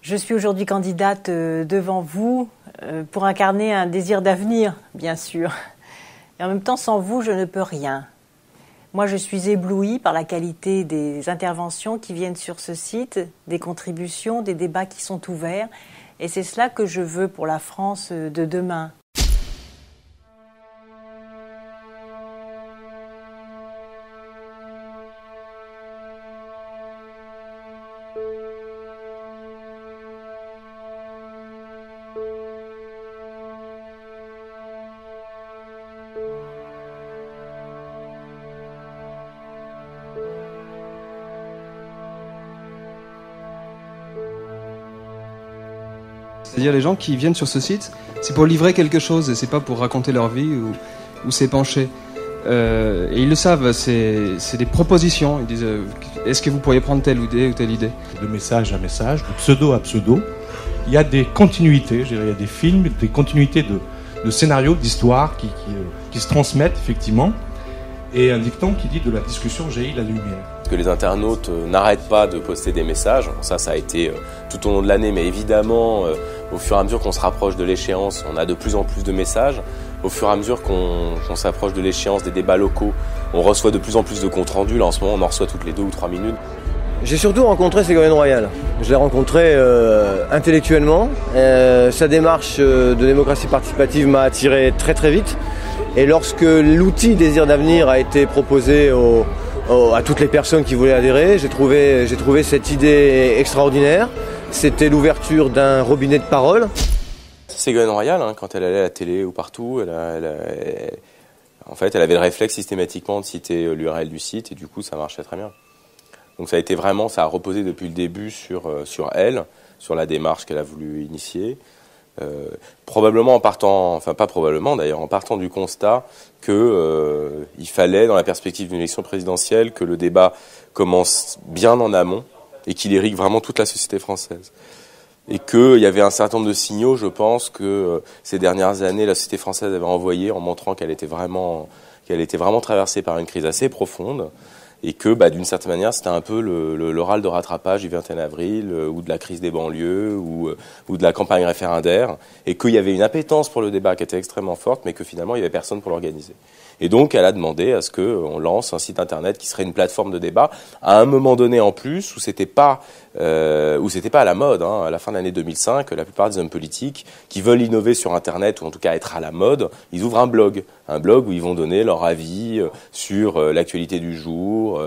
Je suis aujourd'hui candidate devant vous pour incarner un désir d'avenir, bien sûr. Et en même temps, sans vous, je ne peux rien. Moi, je suis éblouie par la qualité des interventions qui viennent sur ce site, des contributions, des débats qui sont ouverts. Et c'est cela que je veux pour la France de demain. C'est-à-dire les gens qui viennent sur ce site, c'est pour livrer quelque chose et c'est pas pour raconter leur vie ou s'épancher. Et ils le savent, c'est des propositions. Ils disent est-ce que vous pourriez prendre telle idée ou telle idée. De message à message, de pseudo à pseudo, il y a des continuités, je dirais, il y a des films, des continuités de scénarios, d'histoires qui se transmettent effectivement. Et un dicton qui dit de la discussion jaillit la lumière. Que les internautes n'arrêtent pas de poster des messages, ça a été tout au long de l'année, mais évidemment, au fur et à mesure qu'on se rapproche de l'échéance, on a de plus en plus de messages. Au fur et à mesure qu'on s'approche de l'échéance des débats locaux, on reçoit de plus en plus de comptes rendus. Là, en ce moment, on en reçoit toutes les 2 ou 3 minutes. J'ai surtout rencontré Ségolène Royal. Je l'ai rencontré intellectuellement. Sa démarche de démocratie participative m'a attiré très très vite. Et lorsque l'outil Désir d'avenir a été proposé à toutes les personnes qui voulaient adhérer, j'ai trouvé cette idée extraordinaire. C'était l'ouverture d'un robinet de parole. Ségolène Royal, quand elle allait à la télé ou partout, en fait, elle avait le réflexe systématiquement de citer l'URL du site et du coup, ça marchait très bien. Donc ça a reposé depuis le début sur elle, sur la démarche qu'elle a voulu initier. Probablement en partant du constat qu'il fallait, dans la perspective d'une élection présidentielle, que le débat commence bien en amont et qu'il irrigue vraiment toute la société française. Et qu'il y avait un certain nombre de signaux, je pense, que ces dernières années, la société française avait envoyé en montrant qu'elle était vraiment traversée par une crise assez profonde. Et que, d'une certaine manière, c'était un peu le râle de rattrapage du 21 avril, ou de la crise des banlieues, ou de la campagne référendaire, et qu'il y avait une appétence pour le débat qui était extrêmement forte, mais que finalement, il n'y avait personne pour l'organiser. Et donc, elle a demandé à ce qu'on lance un site internet qui serait une plateforme de débat, à un moment donné en plus, où c'était pas à la mode, à la fin de l'année 2005, la plupart des hommes politiques qui veulent innover sur internet, ou en tout cas être à la mode, ils ouvrent un blog où ils vont donner leur avis sur l'actualité du jour,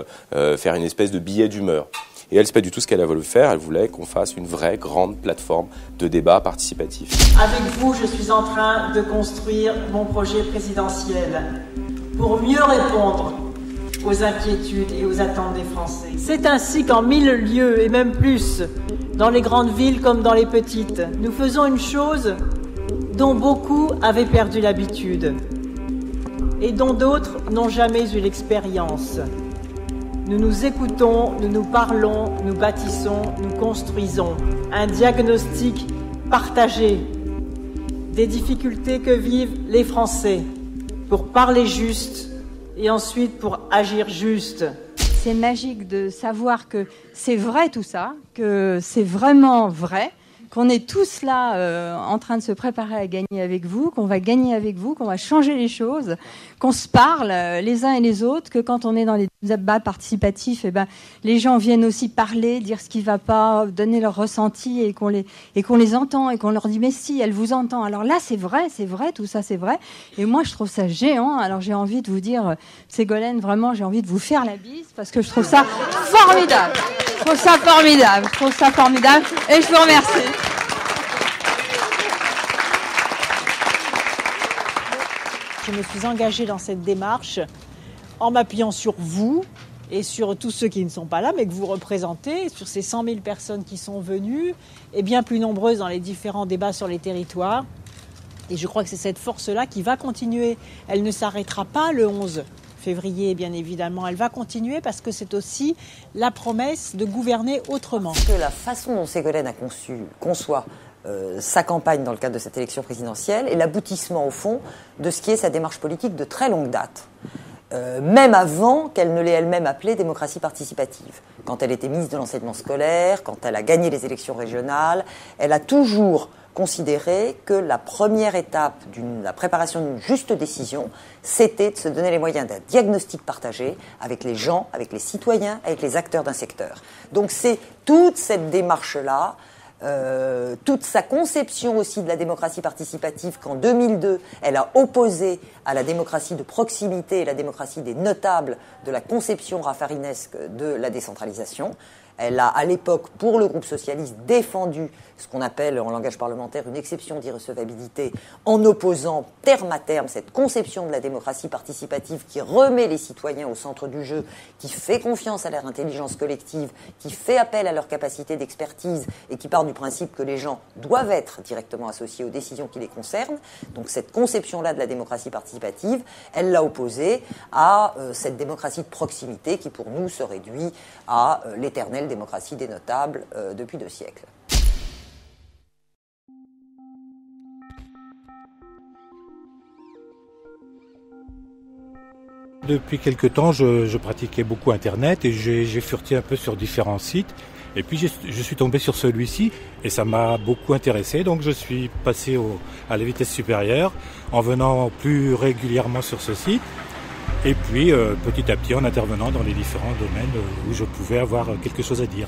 faire une espèce de billet d'humeur. Et elle, c'est pas du tout ce qu'elle a voulu faire. Elle voulait qu'on fasse une vraie grande plateforme de débat participatif. Avec vous, je suis en train de construire mon projet présidentiel pour mieux répondre aux inquiétudes et aux attentes des Français. C'est ainsi qu'en 1000 lieux et même plus, dans les grandes villes comme dans les petites, nous faisons une chose dont beaucoup avaient perdu l'habitude et dont d'autres n'ont jamais eu l'expérience. Nous nous écoutons, nous nous parlons, nous bâtissons, nous construisons un diagnostic partagé des difficultés que vivent les Français pour parler juste et ensuite pour agir juste. C'est magique de savoir que c'est vrai tout ça, que c'est vraiment vrai, qu'on est tous là en train de se préparer à gagner avec vous, qu'on va gagner avec vous, qu'on va changer les choses, qu'on se parle les uns et les autres, que quand on est dans les débats participatifs, les gens viennent aussi parler, dire ce qui ne va pas, donner leur ressenti et qu'on les entend et qu'on leur dit mais si, elle vous entend. Alors là, c'est vrai, tout ça, c'est vrai. Et moi, je trouve ça géant. Alors j'ai envie de vous dire, Ségolène, vraiment, j'ai envie de vous faire la bise parce que je trouve ça formidable. Je trouve ça formidable et je vous remercie. Je me suis engagée dans cette démarche en m'appuyant sur vous et sur tous ceux qui ne sont pas là, mais que vous représentez, sur ces 100 000 personnes qui sont venues et bien plus nombreuses dans les différents débats sur les territoires. Et je crois que c'est cette force-là qui va continuer. Elle ne s'arrêtera pas le 11 février, bien évidemment. Elle va continuer parce que c'est aussi la promesse de gouverner autrement. Parce que la façon dont Ségolène a conçoit sa campagne dans le cadre de cette élection présidentielle est l'aboutissement, au fond, de ce qui est sa démarche politique de très longue date. même avant qu'elle ne l'ait elle-même appelée démocratie participative. Quand elle était ministre de l'enseignement scolaire, quand elle a gagné les élections régionales, elle a toujours considéré que la première étape de la préparation d'une juste décision, c'était de se donner les moyens d'un diagnostic partagé avec les gens, avec les citoyens, avec les acteurs d'un secteur. Donc c'est toute cette démarche-là, toute sa conception aussi de la démocratie participative qu'en 2002, elle a opposée à la démocratie de proximité et la démocratie des notables de la conception raffarinesque de la décentralisation. Elle a, à l'époque, pour le groupe socialiste, défendu ce qu'on appelle en langage parlementaire une exception d'irrecevabilité en opposant terme à terme cette conception de la démocratie participative qui remet les citoyens au centre du jeu, qui fait confiance à leur intelligence collective, qui fait appel à leur capacité d'expertise et qui part du principe que les gens doivent être directement associés aux décisions qui les concernent. Donc cette conception-là de la démocratie participative, elle l'a opposée à cette démocratie de proximité qui pour nous se réduit à l'éternelle démocratie des notables depuis 2 siècles. Depuis quelque temps, je pratiquais beaucoup Internet et j'ai furté un peu sur différents sites. Et puis je suis tombé sur celui-ci et ça m'a beaucoup intéressé. Donc je suis passé à la vitesse supérieure en venant plus régulièrement sur ce site. Et puis petit à petit en intervenant dans les différents domaines où je pouvais avoir quelque chose à dire.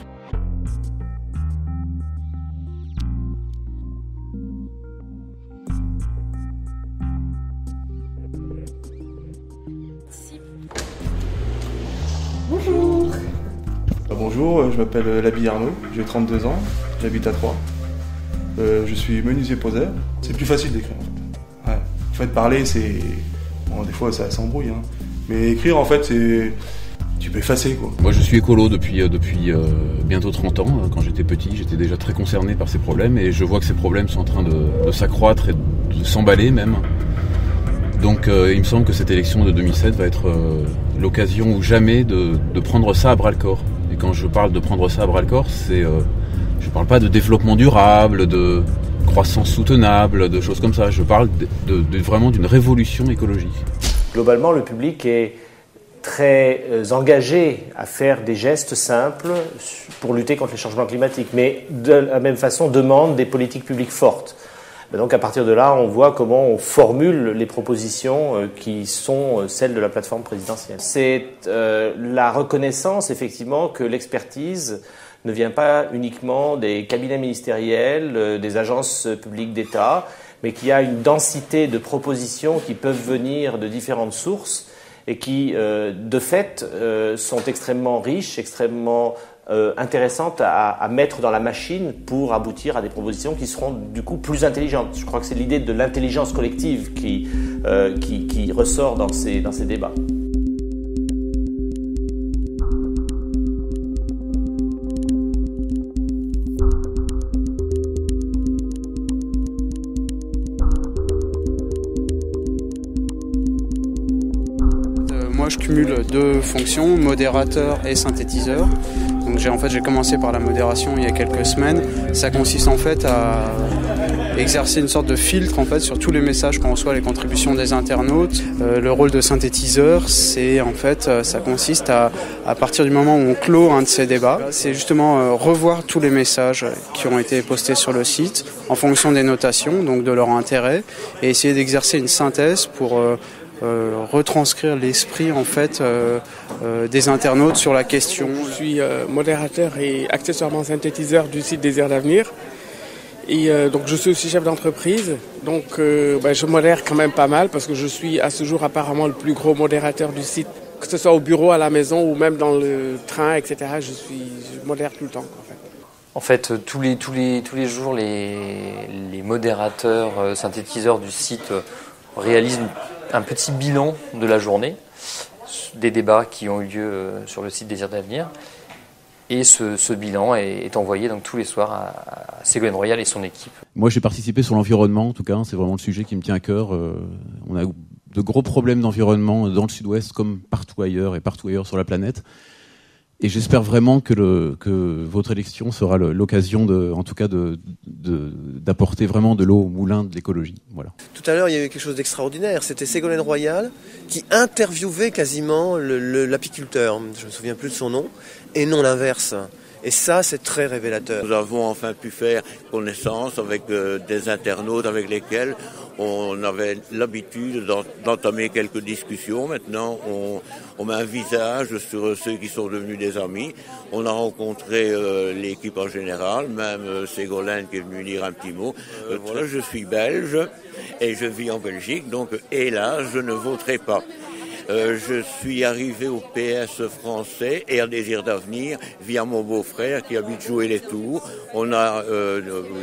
Bonjour. Bonjour, je m'appelle Labi Arnaud, j'ai 32 ans, j'habite à Troyes. Je suis menuisier poseur. C'est plus facile d'écrire en fait. Ouais. En fait, parler, c'est... Bon, des fois, ça s'embrouille. Hein. Mais écrire, en fait, c'est... Tu peux effacer, quoi. Moi, je suis écolo depuis bientôt 30 ans. Quand j'étais petit, j'étais déjà très concerné par ces problèmes. Et je vois que ces problèmes sont en train de s'accroître et de s'emballer même. Donc il me semble que cette élection de 2007 va être l'occasion ou jamais de prendre ça à bras-le-corps. Et quand je parle de prendre ça à bras-le-corps, je parle pas de développement durable, de croissance soutenable, de choses comme ça. Je parle vraiment d'une révolution écologique. Globalement, le public est très engagé à faire des gestes simples pour lutter contre les changements climatiques, mais de la même façon demande des politiques publiques fortes. Donc à partir de là, on voit comment on formule les propositions qui sont celles de la plateforme présidentielle. C'est la reconnaissance effectivement que l'expertise ne vient pas uniquement des cabinets ministériels, des agences publiques d'État, mais qu'il y a une densité de propositions qui peuvent venir de différentes sources et qui, de fait, sont extrêmement riches, extrêmement intéressantes à mettre dans la machine pour aboutir à des propositions qui seront du coup plus intelligentes. Je crois que c'est l'idée de l'intelligence collective qui ressort dans ces débats. Moi, je cumule 2 fonctions, modérateur et synthétiseur. Donc j'ai commencé par la modération il y a quelques semaines. Ça consiste en fait à exercer une sorte de filtre en fait sur tous les messages qu'on reçoit, les contributions des internautes. Le rôle de synthétiseur, c'est en fait ça consiste à partir du moment où on clôt un de ces débats, c'est justement revoir tous les messages qui ont été postés sur le site en fonction des notations, donc de leur intérêt, et essayer d'exercer une synthèse pour retranscrire l'esprit en fait des internautes sur la question. Je suis modérateur et accessoirement synthétiseur du site Désir d'avenir et donc je suis aussi chef d'entreprise, donc je modère quand même pas mal parce que je suis à ce jour apparemment le plus gros modérateur du site, que ce soit au bureau, à la maison ou même dans le train, etc. Je modère tout le temps en fait. En fait, tous les jours, les modérateurs, synthétiseurs du site réalisent un petit bilan de la journée, des débats qui ont eu lieu sur le site Désir d'avenir. Et ce bilan est envoyé donc tous les soirs à Ségolène Royal et son équipe. Moi, j'ai participé sur l'environnement, en tout cas. C'est vraiment le sujet qui me tient à cœur. On a de gros problèmes d'environnement dans le sud-ouest comme partout ailleurs et partout ailleurs sur la planète. Et j'espère vraiment que votre élection sera l'occasion d'apporter vraiment de l'eau au moulin de l'écologie. Voilà. Tout à l'heure, il y a eu quelque chose d'extraordinaire. C'était Ségolène Royal qui interviewait quasiment l'apiculteur. Je me souviens plus de son nom, et non l'inverse. Et ça, c'est très révélateur. Nous avons enfin pu faire connaissance avec des internautes avec lesquels on avait l'habitude d'entamer quelques discussions. Maintenant, on met un visage sur ceux qui sont devenus des amis. On a rencontré l'équipe en général, même Ségolène qui est venue dire un petit mot. Voilà, je suis belge et je vis en Belgique, donc hélas, je ne voterai pas. Je suis arrivé au PS français et à Désir d'avenir via mon beau-frère qui habite Joué-les-Tours.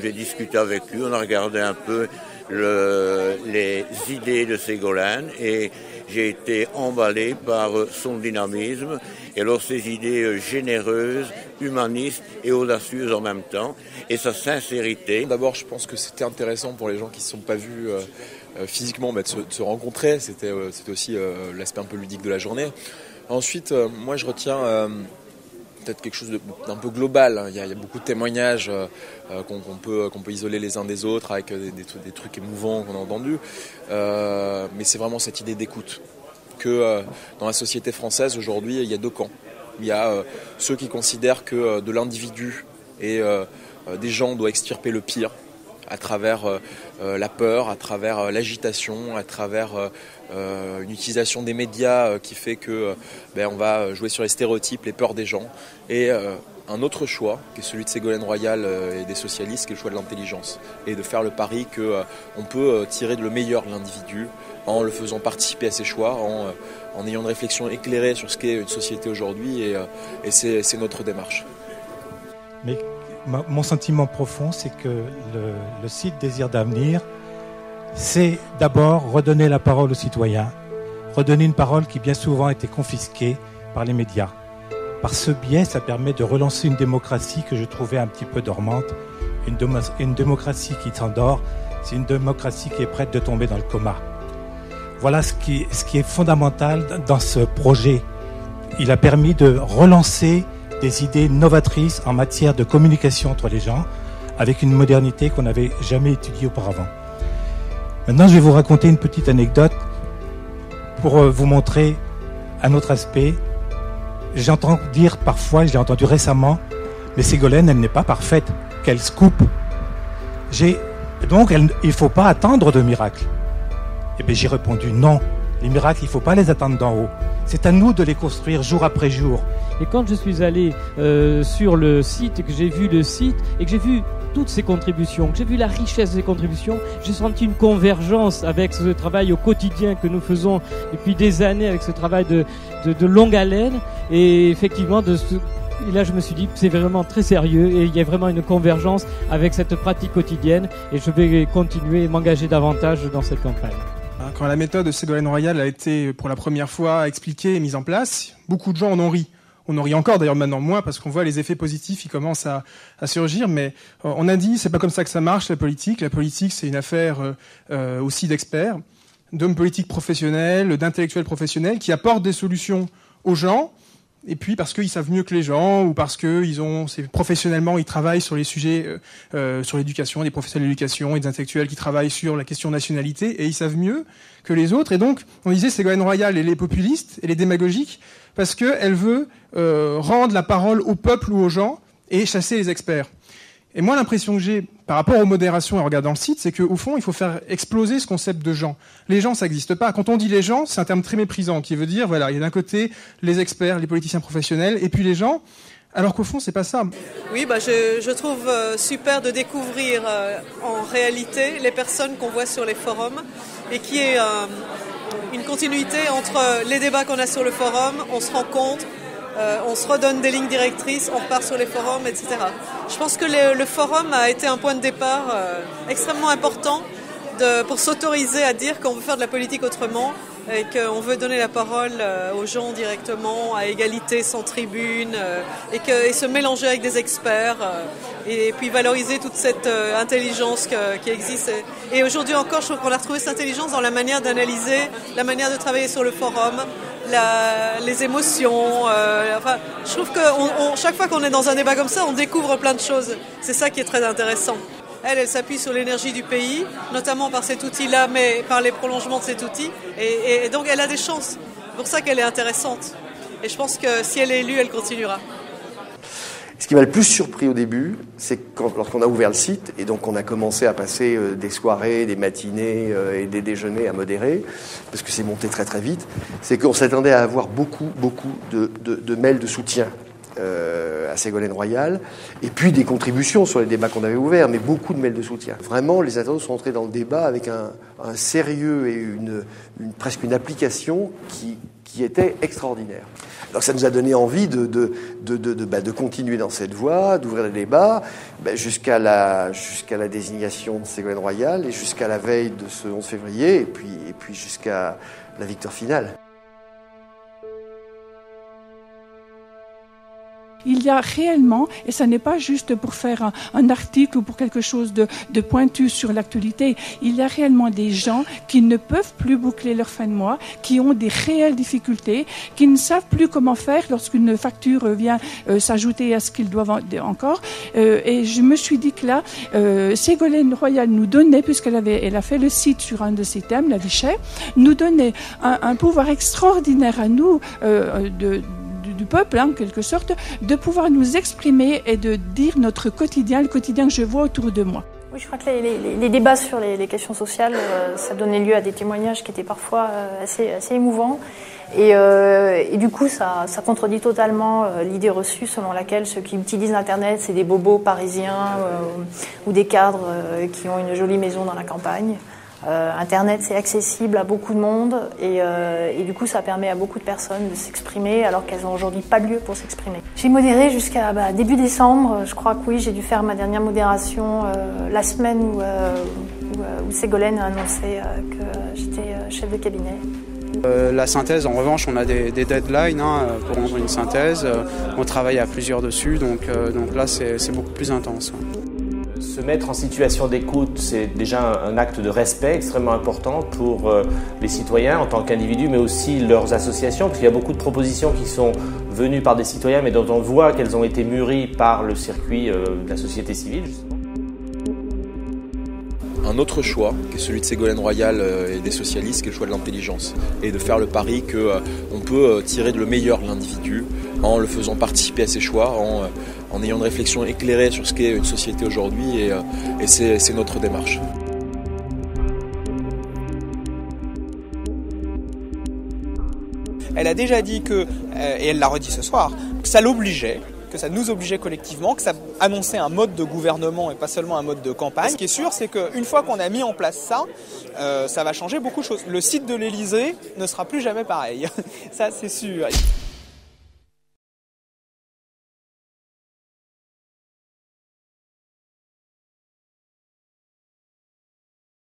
J'ai discuté avec lui, on a regardé un peu les idées de Ségolène et j'ai été emballé par son dynamisme et alors ses idées généreuses, humanistes et audacieuses en même temps et sa sincérité. D'abord, je pense que c'était intéressant pour les gens qui ne se sont pas vus physiquement de se rencontrer. C'était aussi l'aspect un peu ludique de la journée. Ensuite, moi je retiens peut-être quelque chose d'un peu global. Il y a beaucoup de témoignages qu'on peut isoler les uns des autres avec des trucs émouvants qu'on a entendus. Mais c'est vraiment cette idée d'écoute. Que dans la société française aujourd'hui, il y a deux camps. Il y a ceux qui considèrent que de l'individu et des gens doivent extirper le pire à travers la peur, à travers l'agitation, à travers une utilisation des médias qui fait que on va jouer sur les stéréotypes, les peurs des gens. Et un autre choix, qui est celui de Ségolène Royal et des socialistes, qui est le choix de l'intelligence. Et de faire le pari qu'on peut tirer le meilleur de l'individu en le faisant participer à ses choix, en ayant une réflexion éclairée sur ce qu'est une société aujourd'hui. Et c'est notre démarche. Mais mon sentiment profond, c'est que le site Désir d'avenir, c'est d'abord redonner la parole aux citoyens, redonner une parole qui bien souvent a été confisquée par les médias. Par ce biais, ça permet de relancer une démocratie que je trouvais un petit peu dormante. Une démocratie qui s'endort, c'est une démocratie qui est prête de tomber dans le coma. Voilà ce qui est fondamental dans ce projet. Il a permis de relancer des idées novatrices en matière de communication entre les gens, avec une modernité qu'on n'avait jamais étudiée auparavant. Maintenant, je vais vous raconter une petite anecdote pour vous montrer un autre aspect. J'entends dire parfois, je l'ai entendu récemment, mais Ségolène, elle n'est pas parfaite, qu'elle se coupe. Donc, il ne faut pas attendre de miracles. Eh bien, j'ai répondu non. Les miracles, il ne faut pas les attendre d'en haut. C'est à nous de les construire jour après jour. Et quand je suis allé sur le site, que j'ai vu le site, et que j'ai vu toutes ces contributions, que j'ai vu la richesse des contributions, j'ai senti une convergence avec ce travail au quotidien que nous faisons depuis des années, avec ce travail de longue haleine. Et effectivement, et là je me suis dit, c'est vraiment très sérieux et il y a vraiment une convergence avec cette pratique quotidienne et je vais continuer et m'engager davantage dans cette campagne. Quand la méthode de Ségolène Royal a été pour la première fois expliquée et mise en place, beaucoup de gens en ont ri. On en rit encore d'ailleurs maintenant moins parce qu'on voit les effets positifs qui commencent à surgir, mais on a dit c'est pas comme ça que ça marche la politique. La politique c'est une affaire aussi d'experts, d'hommes politiques professionnels, d'intellectuels professionnels qui apportent des solutions aux gens. Et puis parce qu'ils savent mieux que les gens ou parce que professionnellement ils travaillent sur les sujets sur l'éducation, des professionnels de l'éducation et des intellectuels qui travaillent sur la question nationalité et ils savent mieux que les autres. Et donc on disait Ségolène Royal elle est populiste, elle est démagogique parce qu'elle veut rendre la parole au peuple ou aux gens et chasser les experts. Et moi, l'impression que j'ai par rapport aux modérations en regardant le site, c'est qu'au fond, il faut faire exploser ce concept de gens. Les gens, ça n'existe pas. Quand on dit les gens, c'est un terme très méprisant qui veut dire, voilà, il y a d'un côté les experts, les politiciens professionnels, et puis les gens, alors qu'au fond, c'est pas ça. Oui, je trouve super de découvrir en réalité les personnes qu'on voit sur les forums et qui est une continuité entre les débats qu'on a sur le forum, on se rencontre, on se redonne des lignes directrices, on repart sur les forums, etc. Je pense que le forum a été un point de départ extrêmement important pour s'autoriser à dire qu'on veut faire de la politique autrement et qu'on veut donner la parole aux gens directement, à égalité, sans tribune, et se mélanger avec des experts, et puis valoriser toute cette intelligence qui existe. Et aujourd'hui encore, je trouve qu'on a retrouvé cette intelligence dans la manière d'analyser, la manière de travailler sur le forum, les émotions. Enfin, je trouve que chaque fois qu'on est dans un débat comme ça, on découvre plein de choses. C'est ça qui est très intéressant. Elle s'appuie sur l'énergie du pays, notamment par cet outil-là, mais par les prolongements de cet outil. Et donc, elle a des chances. C'est pour ça qu'elle est intéressante. Et je pense que si elle est élue, elle continuera. Ce qui m'a le plus surpris au début, c'est lorsqu'on a ouvert le site, et donc on a commencé à passer des soirées, des matinées et des déjeuners à modérer, parce que c'est monté très très vite, c'est qu'on s'attendait à avoir beaucoup de mails de soutien à Ségolène Royal, et puis des contributions sur les débats qu'on avait ouverts, mais beaucoup de mails de soutien. Vraiment, les internautes sont entrés dans le débat avec un sérieux et presque une application qui était extraordinaire. Donc ça nous a donné envie de continuer dans cette voie, d'ouvrir les débats jusqu'à la désignation de Ségolène Royal et jusqu'à la veille de ce 11 février et puis jusqu'à la victoire finale. Il y a réellement, et ça n'est pas juste pour faire un article ou pour quelque chose de pointu sur l'actualité, il y a réellement des gens qui ne peuvent plus boucler leur fin de mois, qui ont des réelles difficultés, qui ne savent plus comment faire lorsqu'une facture vient s'ajouter à ce qu'ils doivent encore. Et je me suis dit que là, Ségolène Royal nous donnait, puisqu'elle a fait le site sur un de ses thèmes, la Vichet, nous donnait un pouvoir extraordinaire à nous du peuple, en quelque sorte, de pouvoir nous exprimer et de dire notre quotidien, le quotidien que je vois autour de moi. Oui, je crois que les débats sur les questions sociales, ça donnait lieu à des témoignages qui étaient parfois assez émouvants. Et du coup, ça contredit totalement l'idée reçue selon laquelle ceux qui utilisent Internet, c'est des bobos parisiens ou des cadres qui ont une jolie maison dans la campagne. Internet, c'est accessible à beaucoup de monde et du coup, ça permet à beaucoup de personnes de s'exprimer alors qu'elles n'ont aujourd'hui pas de lieu pour s'exprimer. J'ai modéré jusqu'à début décembre. Je crois que oui, j'ai dû faire ma dernière modération la semaine où Ségolène a annoncé que j'étais chef de cabinet. La synthèse, en revanche, on a des deadlines pour rendre une synthèse. On travaille à plusieurs dessus, donc là, c'est beaucoup plus intense. Se mettre en situation d'écoute, c'est déjà un acte de respect extrêmement important pour les citoyens en tant qu'individus, mais aussi leurs associations, parce qu'il y a beaucoup de propositions qui sont venues par des citoyens, mais dont on voit qu'elles ont été mûries par le circuit de la société civile, justement. Un autre choix, qui est celui de Ségolène Royal et des socialistes, qui est le choix de l'intelligence. Et de faire le pari qu'on peut tirer le meilleur de l'individu en le faisant participer à ses choix, en ayant une réflexion éclairée sur ce qu'est une société aujourd'hui. Et c'est notre démarche. Elle a déjà dit et elle l'a redit ce soir, que ça l'obligeait, que ça nous obligeait collectivement, que ça annonçait un mode de gouvernement et pas seulement un mode de campagne. Ce qui est sûr, c'est qu'une fois qu'on a mis en place ça, ça va changer beaucoup de choses. Le site de l'Élysée ne sera plus jamais pareil. Ça, c'est sûr.